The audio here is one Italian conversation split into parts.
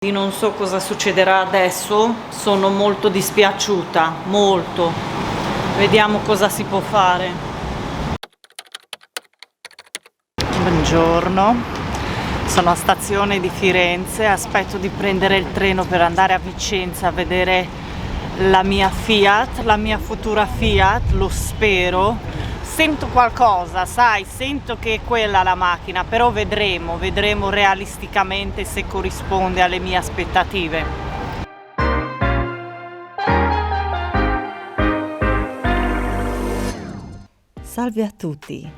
Non so cosa succederà adesso, sono molto dispiaciuta, molto. Vediamo cosa si può fare. Buongiorno, sono a stazione di Firenze, aspetto di prendere il treno per andare a Vicenza a vedere la mia Fiat, la mia futura Fiat, lo spero. Sento qualcosa, sai, sento che è quella la macchina, però vedremo realisticamente se corrisponde alle mie aspettative. Salve a tutti!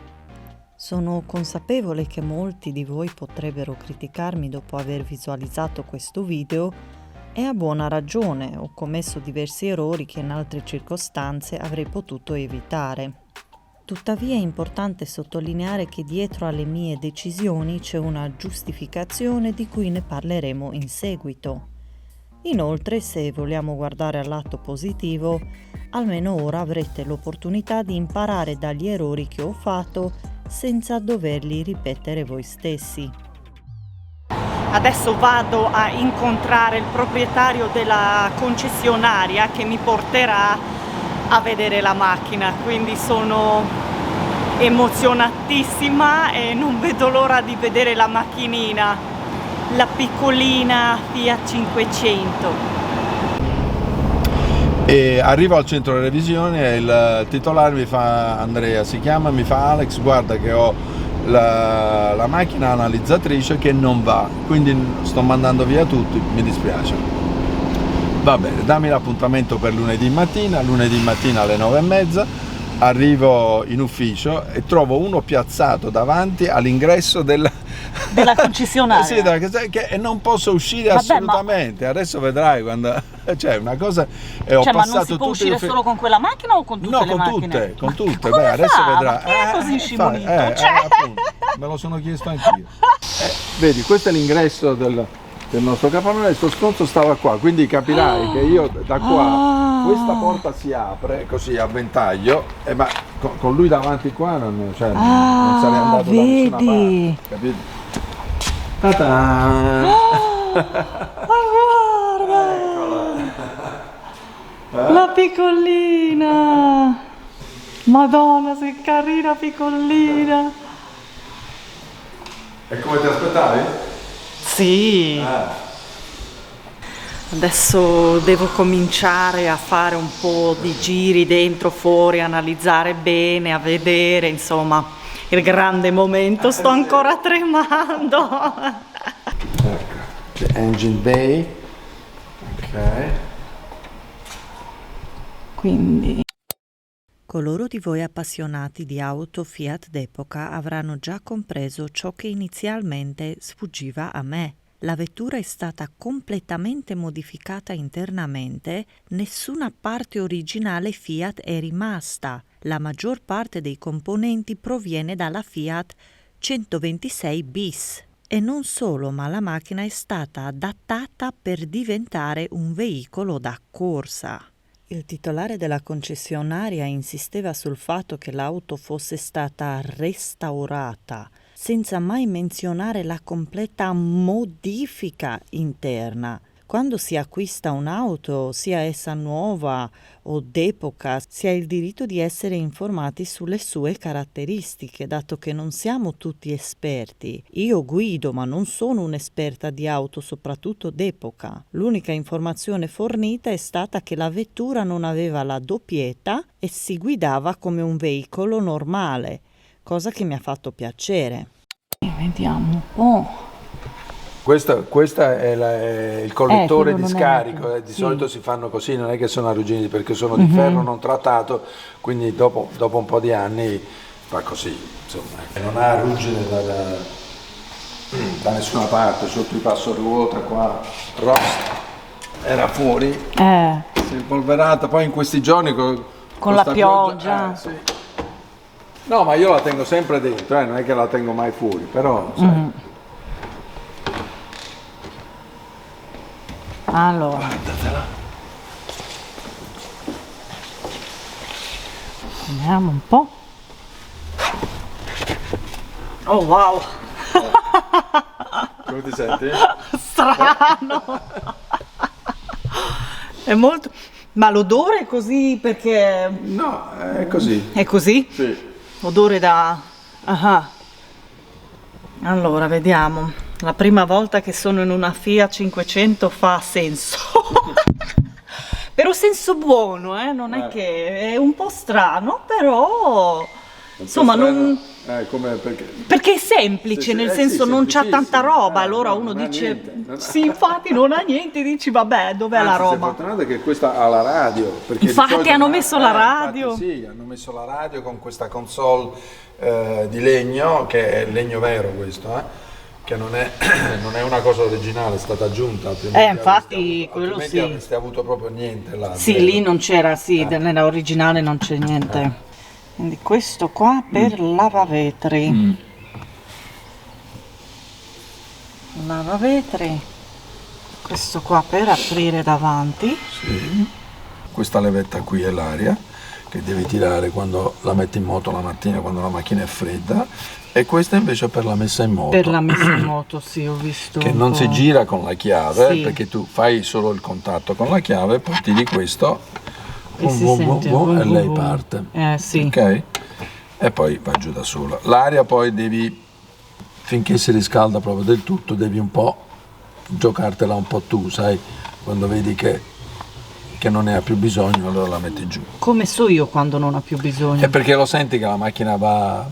Sono consapevole che molti di voi potrebbero criticarmi dopo aver visualizzato questo video e a buona ragione, ho commesso diversi errori che in altre circostanze avrei potuto evitare. Tuttavia è importante sottolineare che dietro alle mie decisioni c'è una giustificazione di cui ne parleremo in seguito. Inoltre, se vogliamo guardare al lato positivo, almeno ora avrete l'opportunità di imparare dagli errori che ho fatto senza doverli ripetere voi stessi. Adesso vado a incontrare il proprietario della concessionaria che mi porterà a vedere la macchina, quindi sono emozionatissima e non vedo l'ora di vedere la macchinina, la piccolina Fiat 500. E arrivo al centro revisione e il titolare mi fa, Andrea si chiama, mi fa Alex, guarda che ho la macchina analizzatrice che non va, quindi sto mandando via tutti, mi dispiace. Va bene, dammi l'appuntamento per lunedì mattina alle 9:30, arrivo in ufficio e trovo uno piazzato davanti all'ingresso della concessionaria. Sì, e non posso uscire. Vabbè, assolutamente, adesso vedrai quando c'è una cosa e ho ma passato non si può uscire solo con quella macchina o con tutte le macchine? No, con tutte, beh, adesso vedrai. Ma chi è così scimunito? Appunto, me lo sono chiesto anch'io. Vedi, questo è l'ingresso del nostro capannone, questo stronzo stava qua, quindi capirai che io da qua, questa porta si apre così a ventaglio, ma con lui davanti qua non sarei andato da nessuna parte, capito? Ta-ta! Guarda! La piccolina! Madonna, sei carina piccolina! E come ti aspettavi? Sì. Adesso devo cominciare a fare un po' di giri dentro, fuori, analizzare bene, a vedere, insomma, il grande momento. Sto ancora tremando. Ecco, the engine bay. Ok. Quindi coloro di voi appassionati di auto Fiat d'epoca avranno già compreso ciò che inizialmente sfuggiva a me. La vettura è stata completamente modificata internamente, nessuna parte originale Fiat è rimasta. La maggior parte dei componenti proviene dalla Fiat 126 bis. E non solo, ma la macchina è stata adattata per diventare un veicolo da corsa. Il titolare della concessionaria insisteva sul fatto che l'auto fosse stata restaurata, senza mai menzionare la completa modifica interna. Quando si acquista un'auto, sia essa nuova o d'epoca, si ha il diritto di essere informati sulle sue caratteristiche, dato che non siamo tutti esperti. Io guido, ma non sono un'esperta di auto, soprattutto d'epoca. L'unica informazione fornita è stata che la vettura non aveva la doppietta e si guidava come un veicolo normale, cosa che mi ha fatto piacere. vediamo un po'. Questo è il collettore di scarico, di sì. solito si fanno così, non è che sono arrugginiti perché sono di ferro non trattato, quindi dopo un po' di anni fa così, insomma. Non ha ruggine da nessuna parte, sotto i passaruota qua, rost era fuori, si è impolverata, poi in questi giorni con la pioggia. Sì. No, ma io la tengo sempre dentro, non è che la tengo mai fuori, però sai. Allora, Guardatela. vediamo un po'. Oh wow! Come ti senti? Sto strano. È molto... Ma l'odore è così perché... No, è così. È così? Sì. Odore da... Ah. Allora, vediamo. La prima volta che sono in una Fiat 500 fa senso. Però senso buono, non è che... È un po' strano, però... Insomma, non... Come Perché è semplice, nel senso non c'ha tanta roba, allora no, uno non ha dice... niente, Sì, infatti non ha niente, dici vabbè, dov'è la Sei roba? fortunato che questa ha la radio. Perché Infatti di solito hanno messo la radio. infatti sì, hanno messo la radio con questa console di legno, che è legno vero questo, che non è una cosa originale, è stata aggiunta. Infatti quello altrimenti sì. avreste avuto proprio niente là. Sì, lì non c'era, sì, nella originale non c'è niente. Quindi questo qua per lavavetri. Lavavetri. Questo qua per aprire davanti. Sì. Questa levetta qui è l'aria che devi tirare quando la metti in moto la mattina, quando la macchina è fredda, e questa invece è per la messa in moto. Per la messa in moto, sì, ho visto. Che non si gira con la chiave, Sì. perché tu fai solo il contatto con la chiave, poi tiri questo E si sente e lei parte. Sì. Ok? E poi va giù da sola. L'aria poi devi, finché si riscalda proprio del tutto, devi un po' giocartela un po' tu, sai? Quando vedi che non ne ha più bisogno, allora la metti giù. Come so io quando non ha più bisogno? È perché lo senti che la macchina va...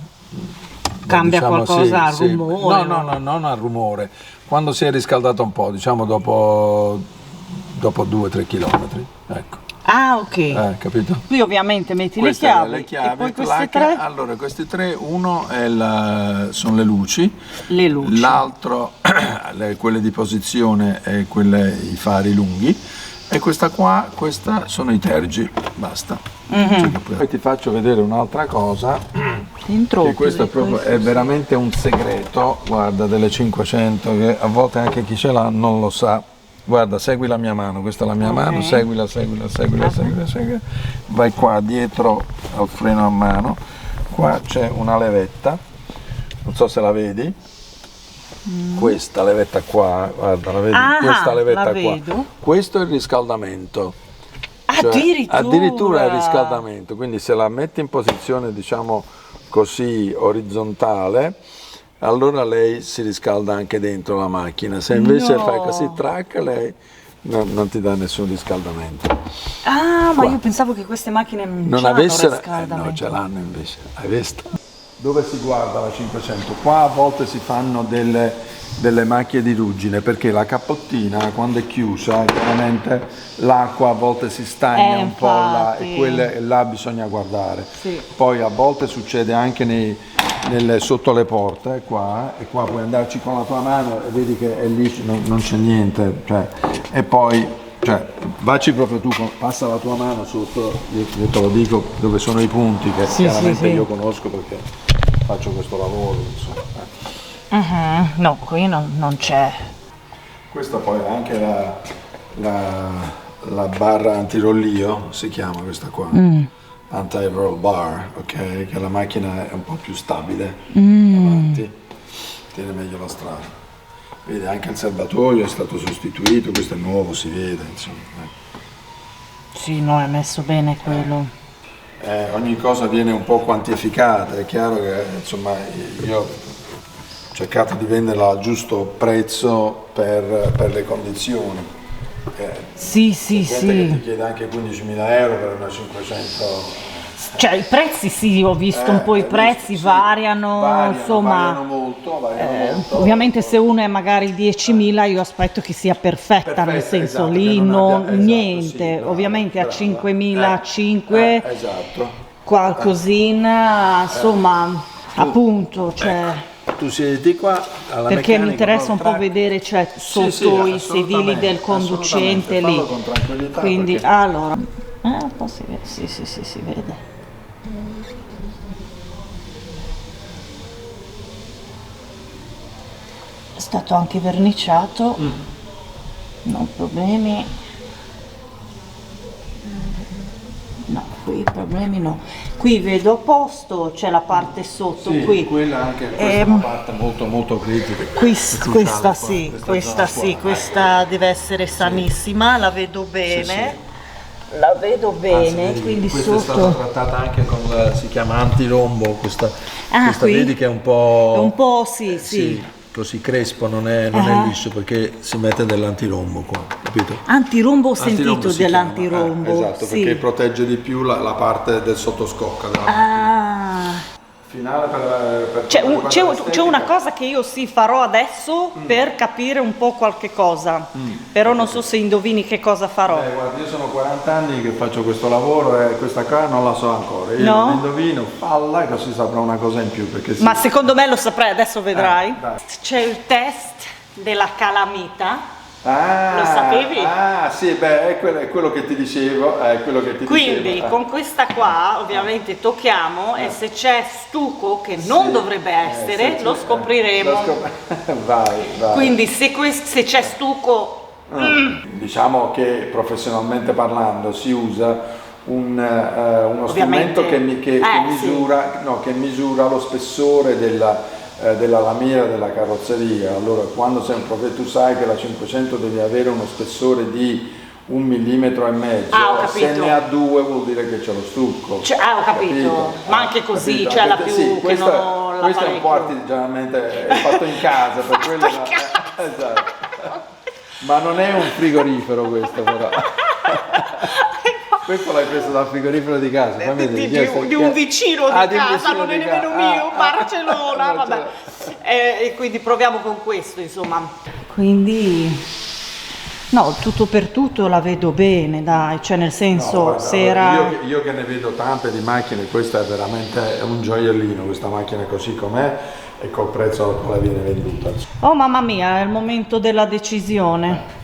Cambia qualcosa al sì. rumore? No, non al rumore. Quando si è riscaldata un po', diciamo dopo 2-3 chilometri, ecco. Ah, ok. Capito? Qui ovviamente metti Queste le chiavi, e poi queste tre? Allora, questi tre, uno sono le luci, Le luci. l'altro, quelle di posizione e i fari lunghi, e questa sono i tergi, basta. Poi ti faccio vedere un'altra cosa, che questo è veramente un segreto, guarda, delle 500, che a volte anche chi ce l'ha non lo sa. Guarda, segui la mia mano, questa è la mia mano, seguila, vai qua dietro al freno a mano, qua c'è una levetta, non so se la vedi, questa levetta qua, guarda, la vedi? Questa levetta la qua, vedo. questo è il riscaldamento. Cioè, addirittura il riscaldamento, quindi se la metti in posizione, diciamo così, orizzontale, allora lei si riscalda anche dentro la macchina. Se invece fai così, track, lei non ti dà nessun riscaldamento. Ah, ma io pensavo che queste macchine non avessero riscaldamento. No, ce l'hanno invece, hai visto? Dove si guarda la 500? Qua a volte si fanno delle macchie di ruggine, perché la cappottina quando è chiusa, chiaramente l'acqua a volte si stagna un po' là, e là bisogna guardare. Sì. Poi a volte succede anche sotto le porte, qua, e qua puoi andarci con la tua mano e vedi che è lì, non c'è niente, e poi vacci proprio tu, passa la tua mano sotto, io te lo dico dove sono i punti, che chiaramente io conosco perché faccio questo lavoro, insomma. No, qui non c'è. Questa poi è anche la barra antirollio, si chiama questa qua. Anti-roll bar, ok? Che la macchina è un po' più stabile avanti, tiene meglio la strada. Vedi, anche il serbatoio è stato sostituito, questo è nuovo, si vede, insomma. Sì, no, è messo bene quello. Ogni cosa viene un po' quantificata, è chiaro che insomma io ho cercato di venderla al giusto prezzo per le condizioni. Sì. Che ti chiede anche 15.000 euro per una 500. Cioè i prezzi sì, ho visto un po' i prezzi variano, insomma. Variano molto. Ovviamente se uno è magari 10.000 io aspetto che sia perfetta, nel senso esatto, lì che non abbia, niente, sì, brava, ovviamente brava. a 5.500 Esatto. qualcosina, insomma, appunto, cioè. Tu siedi qua alla Perché mi meccanica, interessa un po' track. vedere, cioè, sotto i sedili del conducente lì. Con tranquillità, Quindi, perché... allora, un po' si vede, sì, si vede. È stato anche verniciato, non problemi. No, qui problemi no. Qui vedo a posto, c'è la parte sotto, sì, qui. Quella anche, questa è una parte molto molto critica. Questa sì, questa deve essere sanissima, la vedo bene. Sì. La vedo bene, Anzi, quindi questa sotto... è stata trattata anche con, si chiama antirombo, questa qui? vedi che è un po'... È un po' sì. Così crespo, non è liscio, perché si mette dell'antirombo qua, capito? Antirombo ho sentito Antirombo si dell'antirombo. chiama, esatto, sì. perché protegge di più la parte del sottoscocca. Finale per c'è una cosa che io farò adesso per capire un po' qualche cosa, però non so se indovini che cosa farò. Guarda, io sono 40 anni che faccio questo lavoro e questa qua non la so ancora. Io No? indovino, falla, così saprò una cosa in più. Perché Ma secondo me lo saprei, adesso vedrai. Dai. C'è il test della calamita. Ah, Lo sapevi? Ah, sì, beh, è quello che ti dicevo. Quindi con questa qua ovviamente tocchiamo e se c'è stucco che non dovrebbe essere lo scopriremo. Vai. Quindi se c'è stucco... Diciamo che professionalmente parlando si usa uno strumento che misura lo spessore della lamiera della carrozzeria. Allora quando sei un tu sai che la 500 deve avere uno spessore di 1,5 millimetri, se ne ha 2 vuol dire che c'è lo stucco. ho capito, ma anche così, c'è la più sì, che non ho la questo è un po' artigianalmente è fatto in casa, per quello esatto. Ma non è un frigorifero questo però. Questo l'hai preso dal frigorifero di casa, di un vicino di casa, non è nemmeno mio, Barcellona, vabbè. E quindi proviamo con questo, insomma. Quindi, no, tutto per tutto la vedo bene, dai, cioè nel senso, se era... Io che ne vedo tante di macchine, questa è veramente un gioiellino, questa macchina così com'è e col prezzo al quale viene venduta. Oh mamma mia, è il momento della decisione.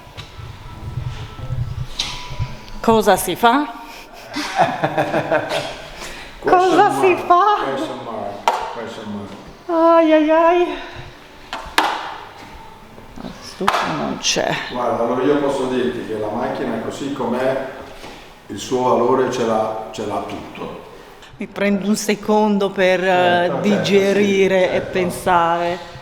Cosa si fa? Cosa si fa? Question mark. Ai. La stufa non c'è. Guarda, allora io posso dirti che la macchina così com'è, il suo valore ce l'ha tutto. Mi prendo un secondo per digerire e pensare.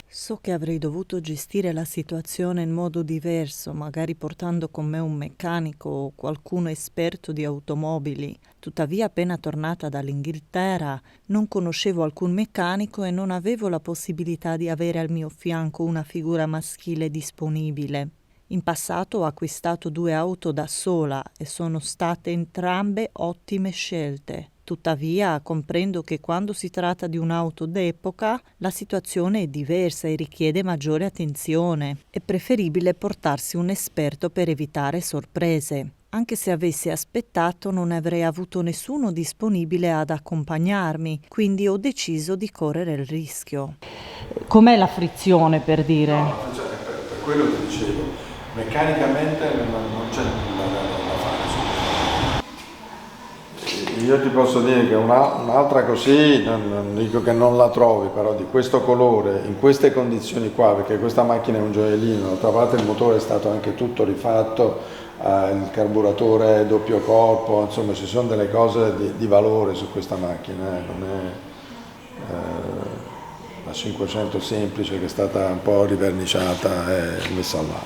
So che avrei dovuto gestire la situazione in modo diverso, magari portando con me un meccanico o qualcuno esperto di automobili. Tuttavia, appena tornata dall'Inghilterra, non conoscevo alcun meccanico e non avevo la possibilità di avere al mio fianco una figura maschile disponibile. In passato ho acquistato 2 auto da sola e sono state entrambe ottime scelte. Tuttavia, comprendo che quando si tratta di un'auto d'epoca, la situazione è diversa e richiede maggiore attenzione. È preferibile portarsi un esperto per evitare sorprese. Anche se avessi aspettato, non avrei avuto nessuno disponibile ad accompagnarmi, quindi ho deciso di correre il rischio. Com'è la frizione, per dire? No, per quello che dicevo, meccanicamente non c'è nulla da fare. Io ti posso dire che un'altra così, non dico che non la trovi, però di questo colore, in queste condizioni qua, perché questa macchina è un gioiellino, d'altra parte il motore è stato anche tutto rifatto, il carburatore è doppio corpo, insomma ci sono delle cose di valore su questa macchina, non è la 500 semplice che è stata un po' riverniciata e messa là.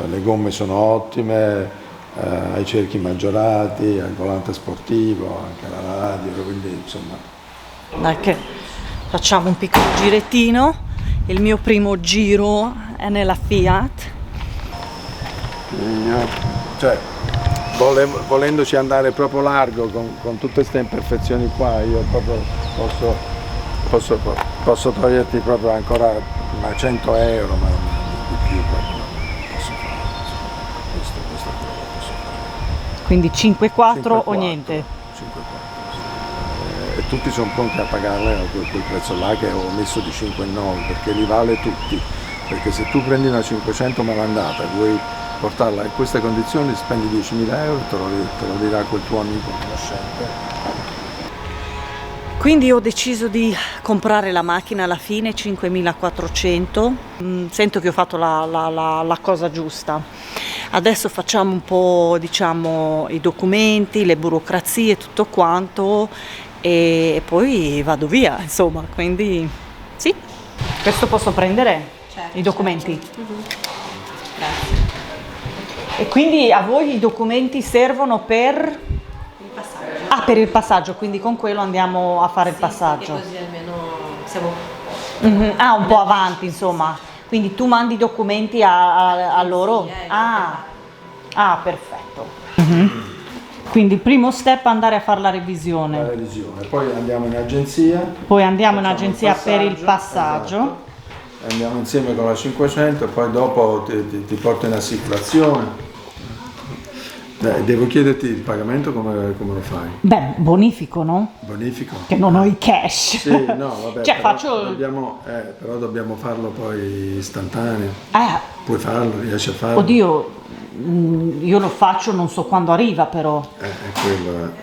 Le gomme sono ottime, ai cerchi maggiorati, al volante sportivo, anche alla radio, quindi insomma. Dai che facciamo un piccolo girettino, il mio primo giro è nella Fiat. Cioè, volendoci andare proprio largo con tutte queste imperfezioni qua, io proprio posso toglierti proprio ancora 100 euro, ma di più proprio posso fare. Questa posso fare. Quindi 5,4 o niente? 5,4. E tutti sono pronti a pagarle a quel prezzo là che ho messo di 5,9 perché li vale tutti. Perché se tu prendi una 500 malandata e vuoi portarla in queste condizioni, spendi 10.000 euro e te lo dirà quel tuo amico conoscente. Quindi ho deciso di comprare la macchina alla fine, 5.400. Sento che ho fatto la cosa giusta. Adesso facciamo un po', diciamo, i documenti, le burocrazie, tutto quanto, e poi vado via, insomma, quindi sì. Questo posso prendere? Certo, I documenti? certo. Grazie. E quindi a voi i documenti servono per? Il passaggio. Ah, per il passaggio, quindi con quello andiamo a fare il passaggio. Perché così almeno siamo... Ah, un po' avanti, insomma. Quindi tu mandi i documenti a loro? Sì, Ah, perfetto. Quindi il primo step è andare a fare la revisione. La revisione, poi andiamo in agenzia. Poi andiamo in facciamo agenzia per il passaggio. esatto. Andiamo insieme con la 500 e poi dopo ti porto in assicurazione. Devo chiederti il pagamento come lo fai? Beh, bonifico, no? Bonifico? Che non ho i cash. Sì, no, vabbè, Cioè, però, faccio... però dobbiamo farlo poi istantaneo. Ah, Puoi farlo, riesci a farlo? oddio, io lo faccio, non so quando arriva però. È quello,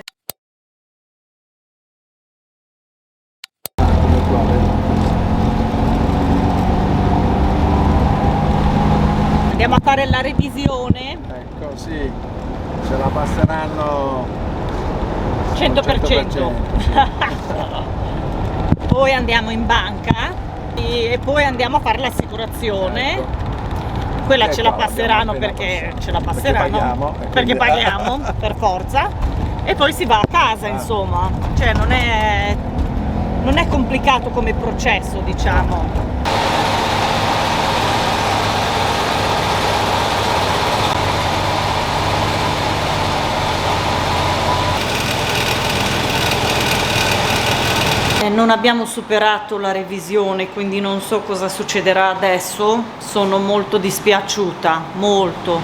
Andiamo a fare la revisione. Ecco, sì, ce la passeranno 100%. Poi andiamo in banca e poi andiamo a fare l'assicurazione. Ecco. Quella E ce la qua passeranno l'abbiamo appena perché passato. ce la passeranno. Perché paghiamo, Perché paghiamo per forza. E poi si va a casa, insomma. Cioè non è complicato come processo, diciamo. Non abbiamo superato la revisione, quindi non so cosa succederà adesso. Sono molto dispiaciuta, molto.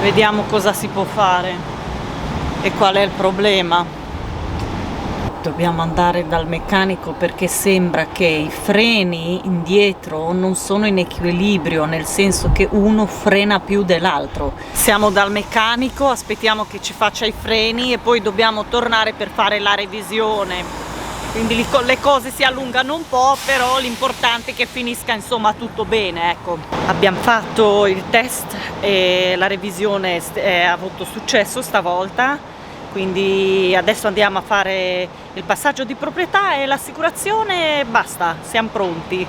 Vediamo cosa si può fare e qual è il problema. Dobbiamo andare dal meccanico perché sembra che i freni indietro non sono in equilibrio, nel senso che uno frena più dell'altro. Siamo dal meccanico, aspettiamo che ci faccia i freni e poi dobbiamo tornare per fare la revisione. Quindi le cose si allungano un po', però l'importante è che finisca insomma tutto bene, ecco. Abbiamo fatto il test e la revisione ha avuto successo stavolta, quindi adesso andiamo a fare il passaggio di proprietà e l'assicurazione e basta, siamo pronti.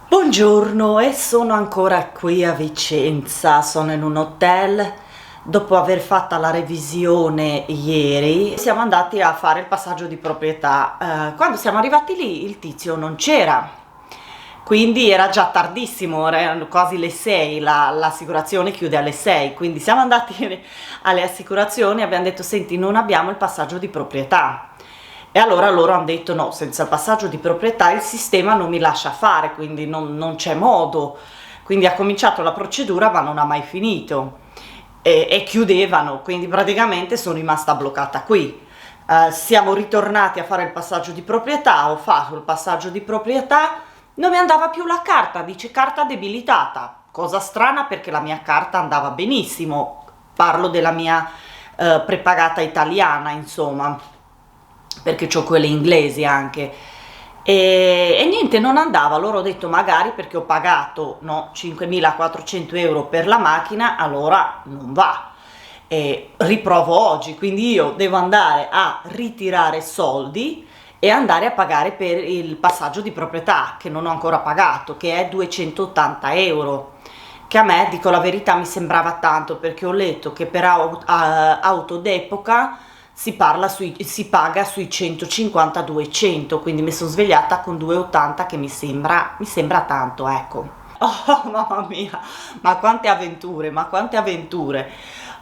Buongiorno, e sono ancora qui a Vicenza, sono in un hotel. Dopo aver fatto la revisione ieri siamo andati a fare il passaggio di proprietà. Quando siamo arrivati lì il tizio non c'era, quindi era già tardissimo, erano quasi le 6, l'assicurazione chiude alle 6, quindi siamo andati alle assicurazioni e abbiamo detto: senti, non abbiamo il passaggio di proprietà. E allora loro hanno detto: no, senza il passaggio di proprietà il sistema non mi lascia fare, quindi non c'è modo. Quindi ha cominciato la procedura ma non ha mai finito. E chiudevano, quindi praticamente sono rimasta bloccata qui. Siamo ritornati a fare il passaggio di proprietà, ho fatto il passaggio di proprietà, non mi andava più la carta, dice carta debilitata, cosa strana perché la mia carta andava benissimo, parlo della mia prepagata italiana, insomma, perché ho quelle inglesi anche. E niente, non andava. Loro ho detto magari perché ho pagato 5.400 euro per la macchina, allora non va, e riprovo oggi, quindi io devo andare a ritirare soldi e andare a pagare per il passaggio di proprietà che non ho ancora pagato, che è 280 euro, che a me, dico la verità, mi sembrava tanto, perché ho letto che per auto d'epoca si paga sui 150-200, quindi mi sono svegliata con 280 che mi sembra tanto, ecco. Oh mamma mia, ma quante avventure,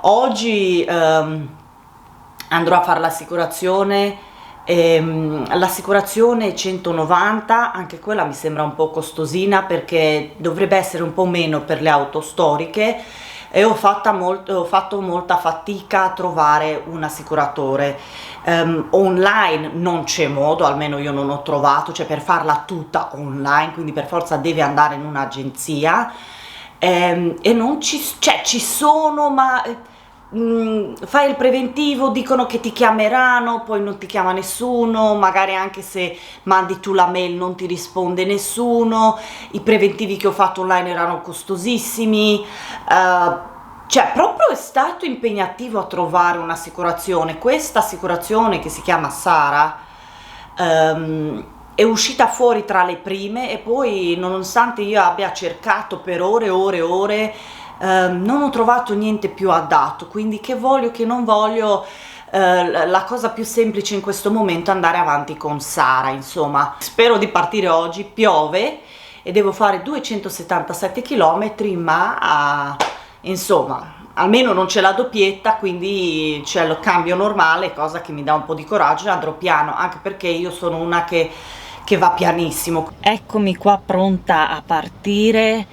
oggi andrò a fare l'assicurazione, l'assicurazione 190, anche quella mi sembra un po' costosina perché dovrebbe essere un po' meno per le auto storiche. E ho fatto molta fatica a trovare un assicuratore. Online non c'è modo, almeno io non ho trovato, cioè per farla tutta online, quindi per forza devi andare in un'agenzia, e non ci sono, ma fai il preventivo, dicono che ti chiameranno, poi non ti chiama nessuno, magari anche se mandi tu la mail non ti risponde nessuno, i preventivi che ho fatto online erano costosissimi, cioè proprio è stato impegnativo a trovare un'assicurazione. Questa assicurazione, che si chiama Sara, è uscita fuori tra le prime, e poi, nonostante io abbia cercato per ore e ore e ore, non ho trovato niente più adatto. Quindi, che voglio che non voglio, la cosa più semplice in questo momento è andare avanti con Sara. Insomma, spero di partire oggi. Piove e devo fare 277 km, ma insomma almeno non c'è la doppietta, quindi c'è il cambio normale, cosa che mi dà un po' di coraggio. Andrò piano, anche perché io sono una che va pianissimo. Eccomi qua pronta a partire.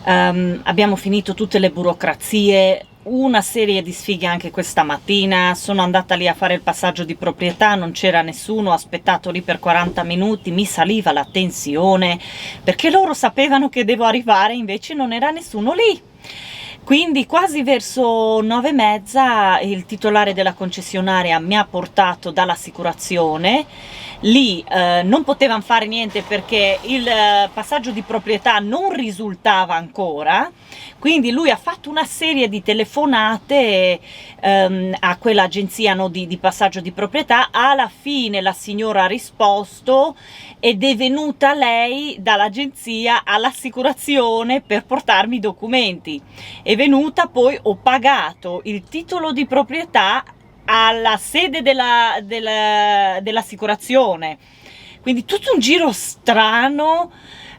Abbiamo finito tutte le burocrazie, una serie di sfighe anche questa mattina. Sono andata lì a fare il passaggio di proprietà, non c'era nessuno, ho aspettato lì per 40 minuti, mi saliva la tensione perché loro sapevano che devo arrivare, invece non era nessuno lì. Quindi quasi verso 9:30 il titolare della concessionaria mi ha portato dall'assicurazione. Lì non potevano fare niente perché il passaggio di proprietà non risultava ancora, quindi lui ha fatto una serie di telefonate a quell'agenzia, no, di passaggio di proprietà. Alla fine la signora ha risposto ed è venuta lei dall'agenzia all'assicurazione per portarmi i documenti. È venuta, poi ho pagato il titolo di proprietà alla sede dell'assicurazione, quindi tutto un giro strano.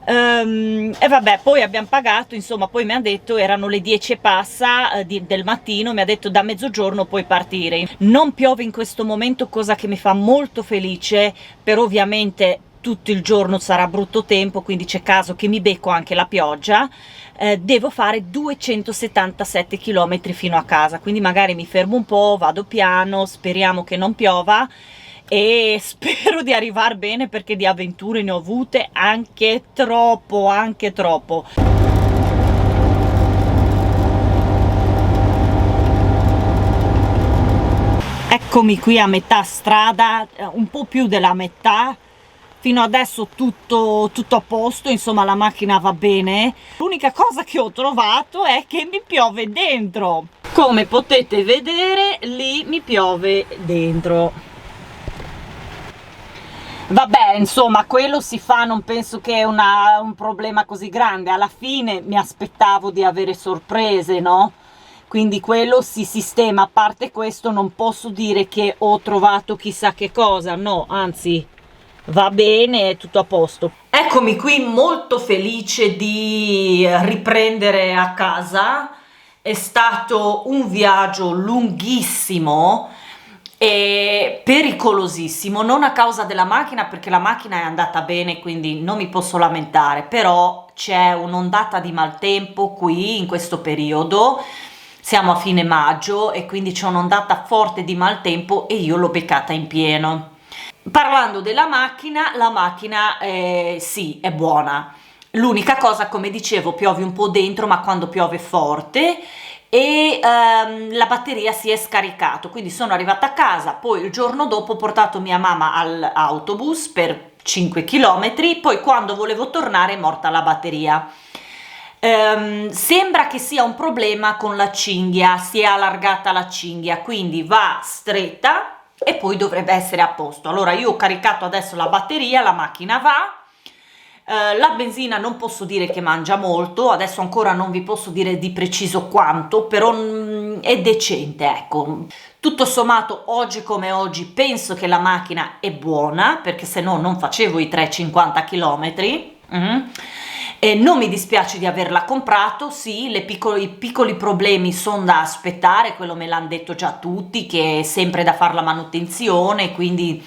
E vabbè, poi abbiamo pagato, insomma. Poi mi ha detto, erano le 10 e passa del mattino, mi ha detto da mezzogiorno puoi partire. Non piove in questo momento, cosa che mi fa molto felice, però ovviamente tutto il giorno sarà brutto tempo, quindi c'è caso che mi becco anche la pioggia. Devo fare 277 km fino a casa, quindi magari mi fermo un po', vado piano, speriamo che non piova e spero di arrivare bene, perché di avventure ne ho avute anche troppo, anche troppo. Eccomi qui a metà strada, un po' più della metà. Fino adesso tutto a posto, insomma la macchina va bene. L'unica cosa che ho trovato è che mi piove dentro. Come potete vedere, lì mi piove dentro. Vabbè, insomma, quello si fa, non penso che è un problema così grande. Alla fine mi aspettavo di avere sorprese, no? Quindi quello si sistema. A parte questo, non posso dire che ho trovato chissà che cosa, no, anzi va bene, è tutto a posto. Eccomi qui molto felice di riprendere a casa. È stato un viaggio lunghissimo e pericolosissimo, non a causa della macchina, perché la macchina è andata bene, quindi non mi posso lamentare, però c'è un'ondata di maltempo qui in questo periodo. Siamo a fine maggio e quindi c'è un'ondata forte di maltempo e io l'ho beccata in pieno. Parlando della macchina, la macchina sì, è buona. L'unica cosa, come dicevo, piove un po' dentro, ma quando piove forte, e la batteria si è scaricato. Quindi sono arrivata a casa, poi il giorno dopo ho portato mia mamma all'autobus per 5 km, poi quando volevo tornare è morta la batteria. Sembra che sia un problema con la cinghia, si è allargata la cinghia, quindi va stretta e poi dovrebbe essere a posto. Allora io ho caricato adesso la batteria, la macchina va. La benzina non posso dire che mangia molto, adesso ancora non vi posso dire di preciso quanto, però è decente, ecco. Tutto sommato, oggi come oggi, penso che la macchina è buona, perché se no non facevo i 350 km. E non mi dispiace di averla comprato. Sì, i piccoli problemi sono da aspettare, quello me l'hanno detto già tutti, che è sempre da fare la manutenzione, quindi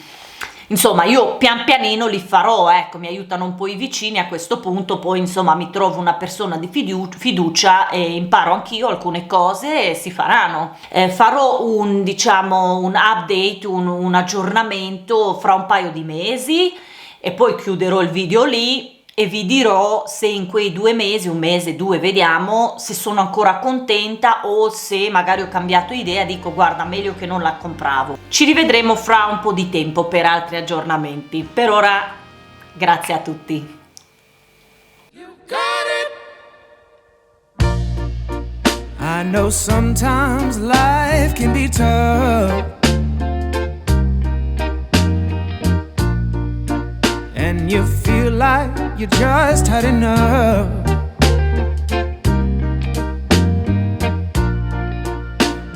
insomma io pian pianino li farò, ecco, mi aiutano un po' i vicini a questo punto, poi insomma mi trovo una persona di fiducia e imparo anch'io alcune cose e si faranno. Farò un update, un aggiornamento fra un paio di mesi e poi chiuderò il video lì. e vi dirò se in quei 2 mesi, 1 mese, 2, vediamo se sono ancora contenta o se magari ho cambiato idea, dico guarda meglio che non la compravo. Ci rivedremo fra un po' di tempo per altri aggiornamenti. Per ora grazie a tutti. I know sometimes life can be tough, and you feel like you just had enough.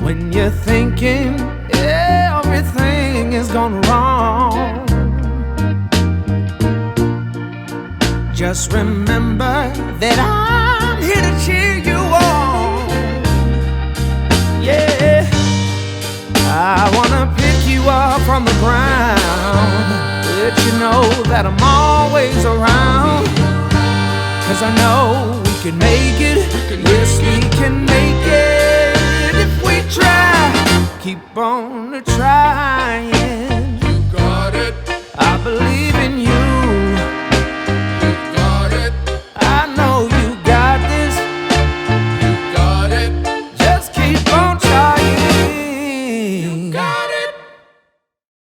When you're thinking everything is gone wrong, just remember that I'm here to cheer you on. Yeah, I wanna pick you up from the ground, let you know that I'm always around. 'Cause I know we can make it, yes we can make it if we try, keep on trying.